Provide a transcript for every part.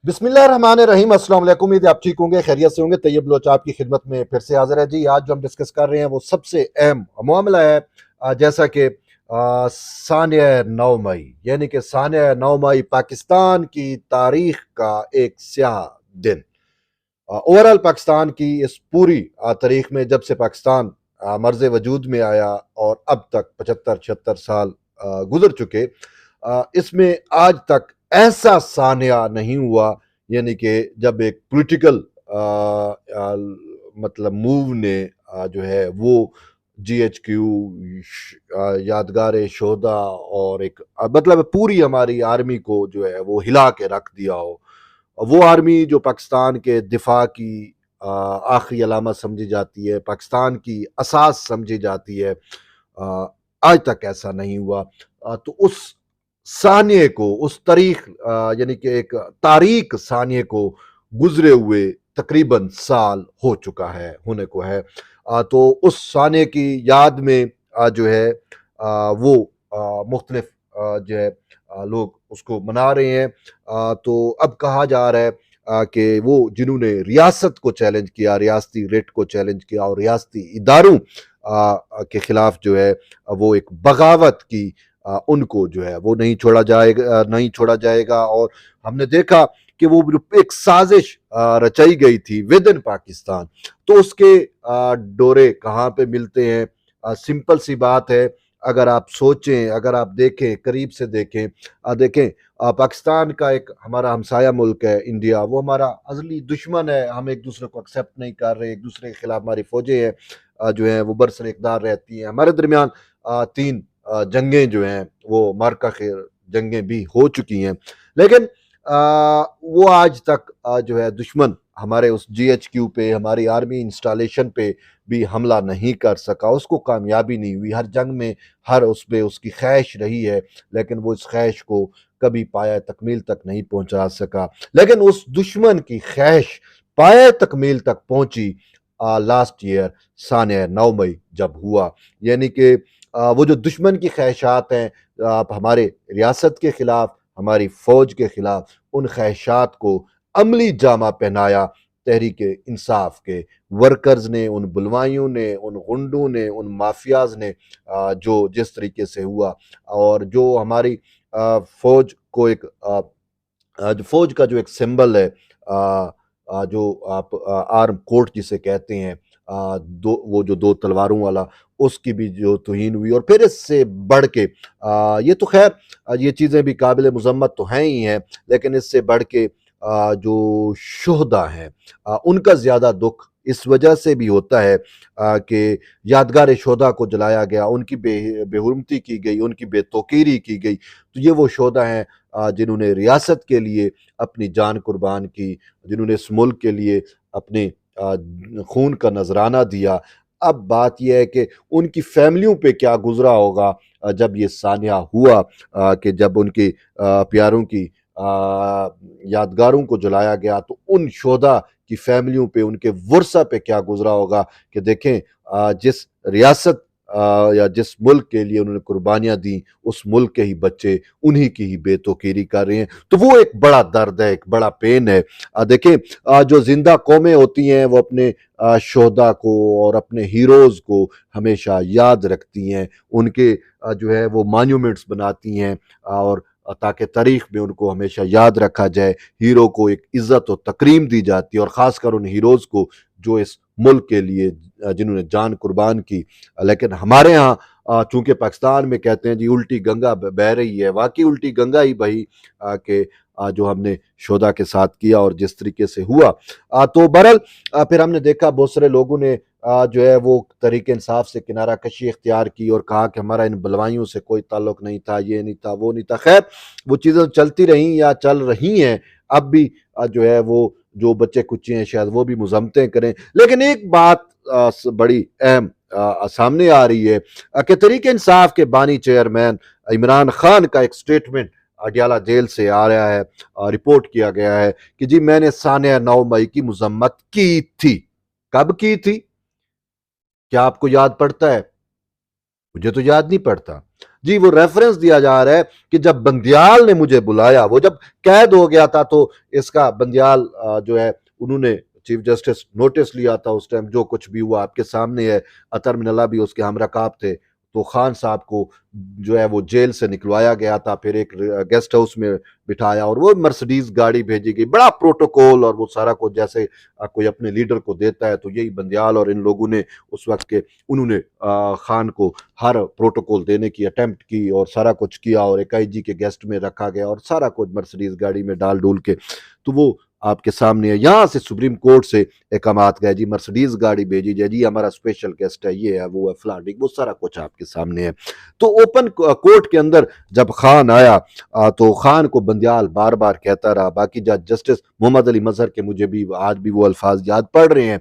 بسم اللہ الرحمن الرحیم۔ السلام علیکم، امید ہے آپ ٹھیک ہوں گے، خیریت سے ہوں گے۔ طیب بلوچ آپ کی خدمت میں پھر سے حاضر ہے جی۔ آج جو ہم ڈسکس کر رہے ہیں وہ سب سے اہم معاملہ ہے، جیسا کہ ثانیہ 9 مئی، یعنی کہ ثانیہ 9 مئی پاکستان کی تاریخ کا ایک سیاہ دن۔ اوورال پاکستان کی اس پوری تاریخ میں، جب سے پاکستان مرز وجود میں آیا اور اب تک 75-76 سال گزر چکے، اس میں آج تک ایسا ثانیہ نہیں ہوا، یعنی کہ جب ایک پولیٹیکل مطلب موو نے جو ہے وہ جی ایچ کیو، یادگار شہدا اور ایک مطلب پوری ہماری آرمی کو جو ہے وہ ہلا کے رکھ دیا ہو۔ وہ آرمی جو پاکستان کے دفاع کی آخری علامت سمجھی جاتی ہے، پاکستان کی اساس سمجھی جاتی ہے، آج تک ایسا نہیں ہوا۔ تو اس ثانیے کو، اس تاریخ یعنی کہ ایک تاریخ ثانیے کو گزرے ہوئے تقریباً سال ہو چکا ہے، ہونے کو ہے۔ تو اس ثانیے کی یاد میں جو ہے وہ مختلف جو ہے لوگ اس کو منا رہے ہیں۔ تو اب کہا جا رہا ہے کہ وہ جنہوں نے ریاست کو چیلنج کیا، ریاستی ریٹ کو چیلنج کیا اور ریاستی اداروں کے خلاف جو ہے وہ ایک بغاوت کی، ان کو جو ہے وہ نہیں چھوڑا جائے گا۔ اور ہم نے دیکھا کہ وہ ایک سازش رچائی گئی تھی ود ان پاکستان، تو اس کے ڈورے کہاں پہ ملتے ہیں؟ سمپل سی بات ہے، اگر آپ سوچیں، اگر آپ دیکھیں، قریب سے دیکھیں، پاکستان کا ایک ہمارا ہمسایہ ملک ہے انڈیا، وہ ہمارا ازلی دشمن ہے۔ ہم ایک دوسرے کو ایکسیپٹ نہیں کر رہے، ایک دوسرے کے خلاف ہماری فوجیں ہیں جو ہیں وہ برسر اقدار رہتی ہیں۔ ہمارے درمیان 3 جنگیں جو ہیں وہ مارکہ خیر جنگیں بھی ہو چکی ہیں، لیکن وہ آج تک جو ہے دشمن ہمارے اس جی ایچ کیو پہ، ہماری آرمی انسٹالیشن پہ بھی حملہ نہیں کر سکا، اس کو کامیابی نہیں ہوئی۔ ہر جنگ میں ہر اس پہ اس کی خواہش رہی ہے، لیکن وہ اس خواہش کو کبھی پایہ تکمیل تک نہیں پہنچا سکا۔ لیکن اس دشمن کی خواہش پایہ تکمیل تک پہنچی لاسٹ ایئر ثانیہ 9 مئی جب ہوا، یعنی کہ وہ جو دشمن کی خواہشات ہیں ہمارے ریاست کے خلاف، ہماری فوج کے خلاف، ان خواہشات کو عملی جامہ پہنایا تحریک انصاف کے ورکرز نے، ان بلوائیوں نے، ان غنڈوں نے، ان مافیاز نے، جو جس طریقے سے ہوا۔ اور جو ہماری فوج کو ایک فوج کا جو ایک سمبل ہے، جو آپ آرم کوٹ جسے کہتے ہیں، وہ جو 2 تلواروں والا، اس کی بھی جو توہین ہوئی۔ اور پھر اس سے بڑھ کے یہ تو خیر یہ چیزیں بھی قابل مذمت تو ہیں ہی ہیں، لیکن اس سے بڑھ کے جو شہداء ہیں ان کا زیادہ دکھ اس وجہ سے بھی ہوتا ہے کہ یادگار شہداء کو جلایا گیا، ان کی بے حرمتی کی گئی، ان کی بے توقیری کی گئی۔ تو یہ وہ شہداء ہیں جنہوں نے ریاست کے لیے اپنی جان قربان کی، جنہوں نے اس ملک کے لیے اپنے خون کا نذرانہ دیا۔ اب بات یہ ہے کہ ان کی فیملیوں پہ کیا گزرا ہوگا جب یہ ثانیہ ہوا کہ جب ان کے پیاروں کی یادگاروں کو جلایا گیا، تو ان شہداء کی فیملیوں پہ، ان کے ورثہ پہ کیا گزرا ہوگا کہ دیکھیں جس ریاست یا جس ملک کے لیے انہوں نے قربانیاں دیں، اس ملک کے ہی بچے انہی کی ہی بے توقیری کر رہے ہیں۔ تو وہ ایک بڑا درد ہے، ایک بڑا پین ہے۔ دیکھیں جو زندہ قومیں ہوتی ہیں وہ اپنے شہداء کو اور اپنے ہیروز کو ہمیشہ یاد رکھتی ہیں، ان کے جو ہے وہ مانیومنٹس بناتی ہیں، اور تاکہ تاریخ میں ان کو ہمیشہ یاد رکھا جائے، ہیرو کو ایک عزت و تکریم دی جاتی ہے، اور خاص کر ان ہیروز کو جو اس ملک کے لیے جنہوں نے جان قربان کی۔ لیکن ہمارے ہاں چونکہ پاکستان میں کہتے ہیں جی الٹی گنگا بہہ رہی ہے، واقعی الٹی گنگا ہی بہی کہ جو ہم نے شہداء کے ساتھ کیا اور جس طریقے سے ہوا۔ تو بہرحال پھر ہم نے دیکھا بہت سارے لوگوں نے جو ہے وہ تحریک انصاف سے کنارہ کشی اختیار کی اور کہا کہ ہمارا ان بلوائیوں سے کوئی تعلق نہیں تھا، یہ نہیں تھا، وہ نہیں تھا۔ خیر وہ چیزیں چلتی رہیں یا چل رہی ہیں، اب بھی جو ہے وہ جو بچے کچے ہیں شاید وہ بھی مذمتیں کریں، لیکن ایک بات بڑی اہم سامنے آ رہی ہے کہ تحریک انصاف کے بانی چیئرمین عمران خان کا ایک سٹیٹمنٹ اڈیالہ جیل سے آ رہا ہے، رپورٹ کیا گیا ہے کہ جی میں نے ثانیہ 9 مئی کی مذمت کی تھی۔ کب کی تھی؟ کیا آپ کو یاد پڑتا ہے؟ مجھے تو یاد نہیں پڑتا۔ جی وہ ریفرنس دیا جا رہا ہے کہ جب بندیال نے مجھے بلایا، وہ جب قید ہو گیا تھا تو اس کا بندیال جو ہے انہوں نے چیف جسٹس نوٹس لیا تھا اس ٹائم، جو کچھ بھی ہوا آپ کے سامنے ہے، اطہر من اللہ بھی اس کے ہم رکاب تھے، تو خان صاحب کو جو ہے وہ جیل سے نکلوایا گیا تھا، پھر ایک گیسٹ ہاؤس میں بٹھایا اور وہ مرسڈیز گاڑی بھیجی گئی، بڑا پروٹوکول اور وہ سارا کچھ جیسے کوئی اپنے لیڈر کو دیتا ہے، تو یہی بندیال اور ان لوگوں نے اس وقت کے انہوں نے خان کو ہر پروٹوکول دینے کی اٹیمپٹ کی اور سارا کچھ کیا، اور ایک آئی جی کے گیسٹ میں رکھا گیا اور سارا کچھ مرسڈیز گاڑی میں ڈال ڈول کے، تو وہ آپ کے سامنے ہے۔ یہاں سے سپریم کورٹ سے احکامات گئے، جی مرسڈیز گاڑی بھیجی جائے، جی ہمارا اسپیشل گیسٹ ہے، یہ ہے وہ ہے فلاں، وہ سارا کچھ آپ کے سامنے ہے۔ تو اوپن کورٹ کے اندر جب خان آیا تو خان کو بندیال بار بار کہتا رہا، باقی جسٹس محمد علی مظہر کے مجھے بھی آج بھی وہ الفاظ یاد پڑ رہے ہیں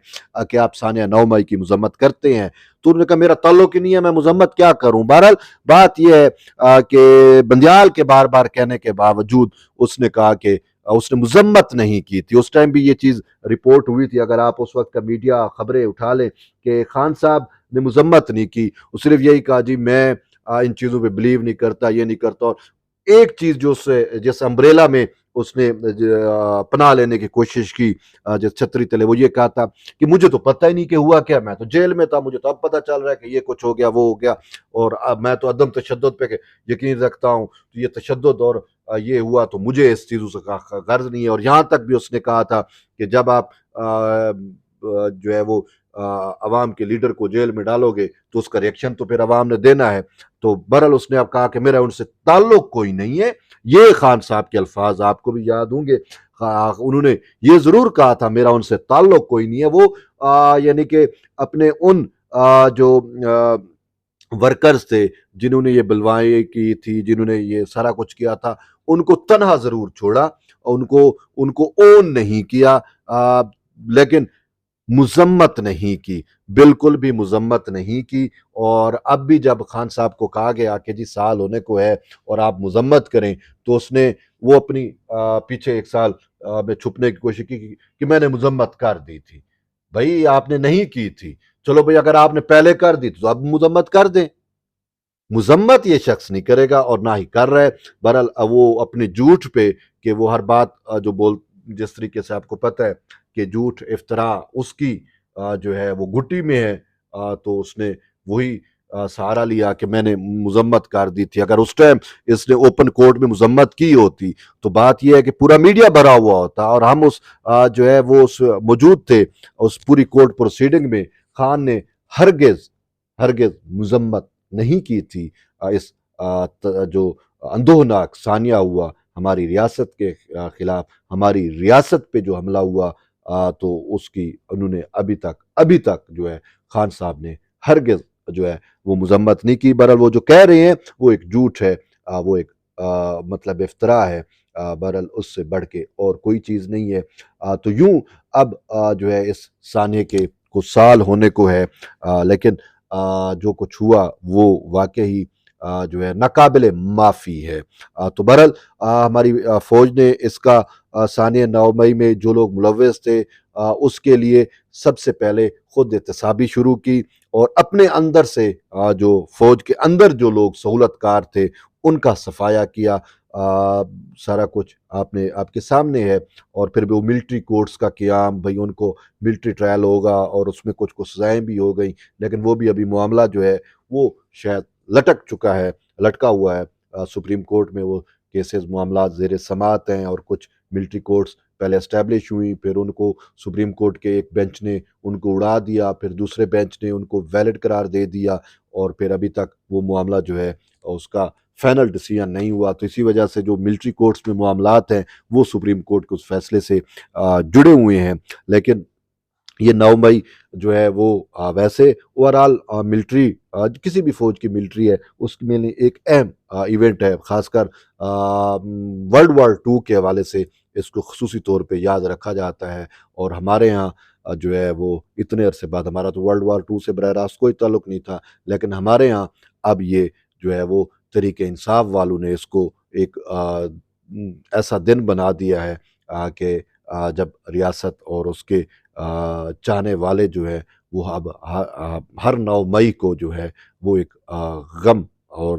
کہ آپ ثانیہ 9 مئی کی مذمت کرتے ہیں، تو انہوں نے کہا میرا تعلق ہی نہیں ہے، میں مذمت کیا کروں۔ بہرحال بات یہ ہے کہ بندیال کے بار بار کہنے کے باوجود اس نے کہا کہ اس نے مذمت نہیں کی تھی، اس ٹائم بھی یہ چیز رپورٹ ہوئی تھی، اگر آپ اس وقت کا میڈیا خبریں اٹھا لیں کہ خان صاحب نے مذمت نہیں کی، وہ صرف یہی کہا جی میں ان چیزوں پہ بلیو نہیں کرتا، یہ نہیں کرتا، اور ایک چیز جو سے جس امبریلا میں اس نے پناہ لینے کی کوشش کی جس چھتری تلے، وہ یہ کہا تھا کہ مجھے تو پتہ ہی نہیں کہ ہوا کیا، میں تو جیل میں تھا، مجھے تو اب پتہ چل رہا ہے کہ یہ کچھ ہو گیا، وہ ہو گیا، اور اب میں تو عدم تشدد پہ یقین رکھتا ہوں، تو یہ تشدد اور یہ ہوا تو مجھے اس چیزوں سے غرض نہیں ہے۔ اور یہاں تک بھی اس نے کہا تھا کہ جب آپ جو ہے وہ عوام کے لیڈر کو جیل میں ڈالو گے تو اس کا ریئیکشن تو پھر عوام نے دینا ہے، تو بہرحال اس نے اب کہا کہ میرا ان سے تعلق کوئی نہیں ہے۔ یہ خان صاحب کے الفاظ آپ کو بھی یاد ہوں گے، انہوں نے یہ ضرور کہا تھا میرا ان سے تعلق کوئی نہیں ہے، وہ یعنی کہ اپنے ان جو ورکرز تھے جنہوں نے یہ بلوائیں کی تھی، جنہوں نے یہ سارا کچھ کیا تھا، ان کو تنہا ضرور چھوڑا، ان کو اون نہیں کیا، لیکن مذمت نہیں کی، بالکل بھی مذمت نہیں کی۔ اور اب بھی جب خان صاحب کو کہا گیا کہ جی سال ہونے کو ہے اور آپ مذمت کریں، تو اس نے وہ اپنی پیچھے ایک سال میں چھپنے کی کوشش کی کہ میں نے مذمت کر دی تھی۔ بھائی آپ نے نہیں کی تھی، چلو بھائی اگر آپ نے پہلے کر دی تو اب مذمت کر دیں، مذمت یہ شخص نہیں کرے گا اور نہ ہی کر رہے۔ بہرحال وہ اپنے جھوٹ پہ کہ وہ ہر بات جو جس طریقے سے آپ کو پتہ ہے کہ جھوٹ افترا اس کی جو ہے وہ گھٹی میں ہے، تو اس نے وہی سہارا لیا کہ میں نے مذمت کر دی تھی۔ اگر اس ٹائم اس نے اوپن کورٹ میں مذمت کی ہوتی تو بات یہ ہے کہ پورا میڈیا بھرا ہوا ہوتا اور ہم اس جو ہے وہ اس موجود تھے اس پوری کورٹ پروسیڈنگ میں۔ خان نے ہرگز مذمت نہیں کی تھی اس جو اندوہناک ثانیہ ہوا ہماری ریاست کے خلاف، ہماری ریاست پہ جو حملہ ہوا، تو اس کی انہوں نے ابھی تک جو ہے خان صاحب نے ہرگز جو ہے وہ مذمت نہیں کی۔ بہرحال وہ جو کہہ رہے ہیں وہ ایک جھوٹ ہے، وہ ایک مطلب افتراء ہے، بہرحال اس سے بڑھ کے اور کوئی چیز نہیں ہے۔ تو یوں اب جو ہے اس ثانیے کے کچھ سال ہونے کو ہے، لیکن جو کچھ ہوا وہ واقعی جو ہے ناقابل معافی ہے۔ تو بہرحال ہماری فوج نے اس کا ثانیہ 9 مئی میں جو لوگ ملوث تھے اس کے لیے سب سے پہلے خود احتسابی شروع کی، اور اپنے اندر سے جو فوج کے اندر جو لوگ سہولت کار تھے ان کا صفایا کیا، سارا کچھ آپ کے سامنے ہے۔ اور پھر وہ ملٹری کورٹس کا قیام، بھئی ان کو ملٹری ٹرائل ہوگا اور اس میں کچھ سزائیں بھی ہو گئیں، لیکن وہ بھی ابھی معاملہ جو ہے وہ شاید لٹکا ہوا ہے سپریم کورٹ میں، وہ کیسز معاملات زیر سماعت ہیں، اور کچھ ملٹری کورٹس پہلے اسٹیبلش ہوئی، پھر ان کو سپریم کورٹ کے ایک بینچ نے ان کو اڑا دیا، پھر دوسرے بینچ نے ان کو ویلڈ قرار دے دیا، اور پھر ابھی تک وہ معاملہ جو ہے اس کا فائنل ڈیسیژن نہیں ہوا۔ تو اسی وجہ سے جو ملٹری کورٹس میں معاملات ہیں وہ سپریم کورٹ کے اس فیصلے سے جڑے ہوئے ہیں۔ لیکن یہ 9 مئی جو ہے وہ ویسے اوورآل ملٹری کسی بھی فوج کی ملٹری ہے اس میں ایک اہم ایونٹ ہے، خاص کر ورلڈ وار 2 کے حوالے سے اس کو خصوصی طور پہ یاد رکھا جاتا ہے۔ اور ہمارے ہاں جو ہے وہ اتنے عرصے بعد، ہمارا تو ورلڈ وار 2 سے براہ راست کوئی تعلق نہیں تھا، لیکن ہمارے ہاں اب یہ جو ہے وہ تحریک انصاف والوں نے اس کو ایک ایسا دن بنا دیا ہے کہ جب ریاست اور اس کے چاہنے والے جو ہے وہ اب ہر 9 مئی کو جو ہے وہ ایک غم اور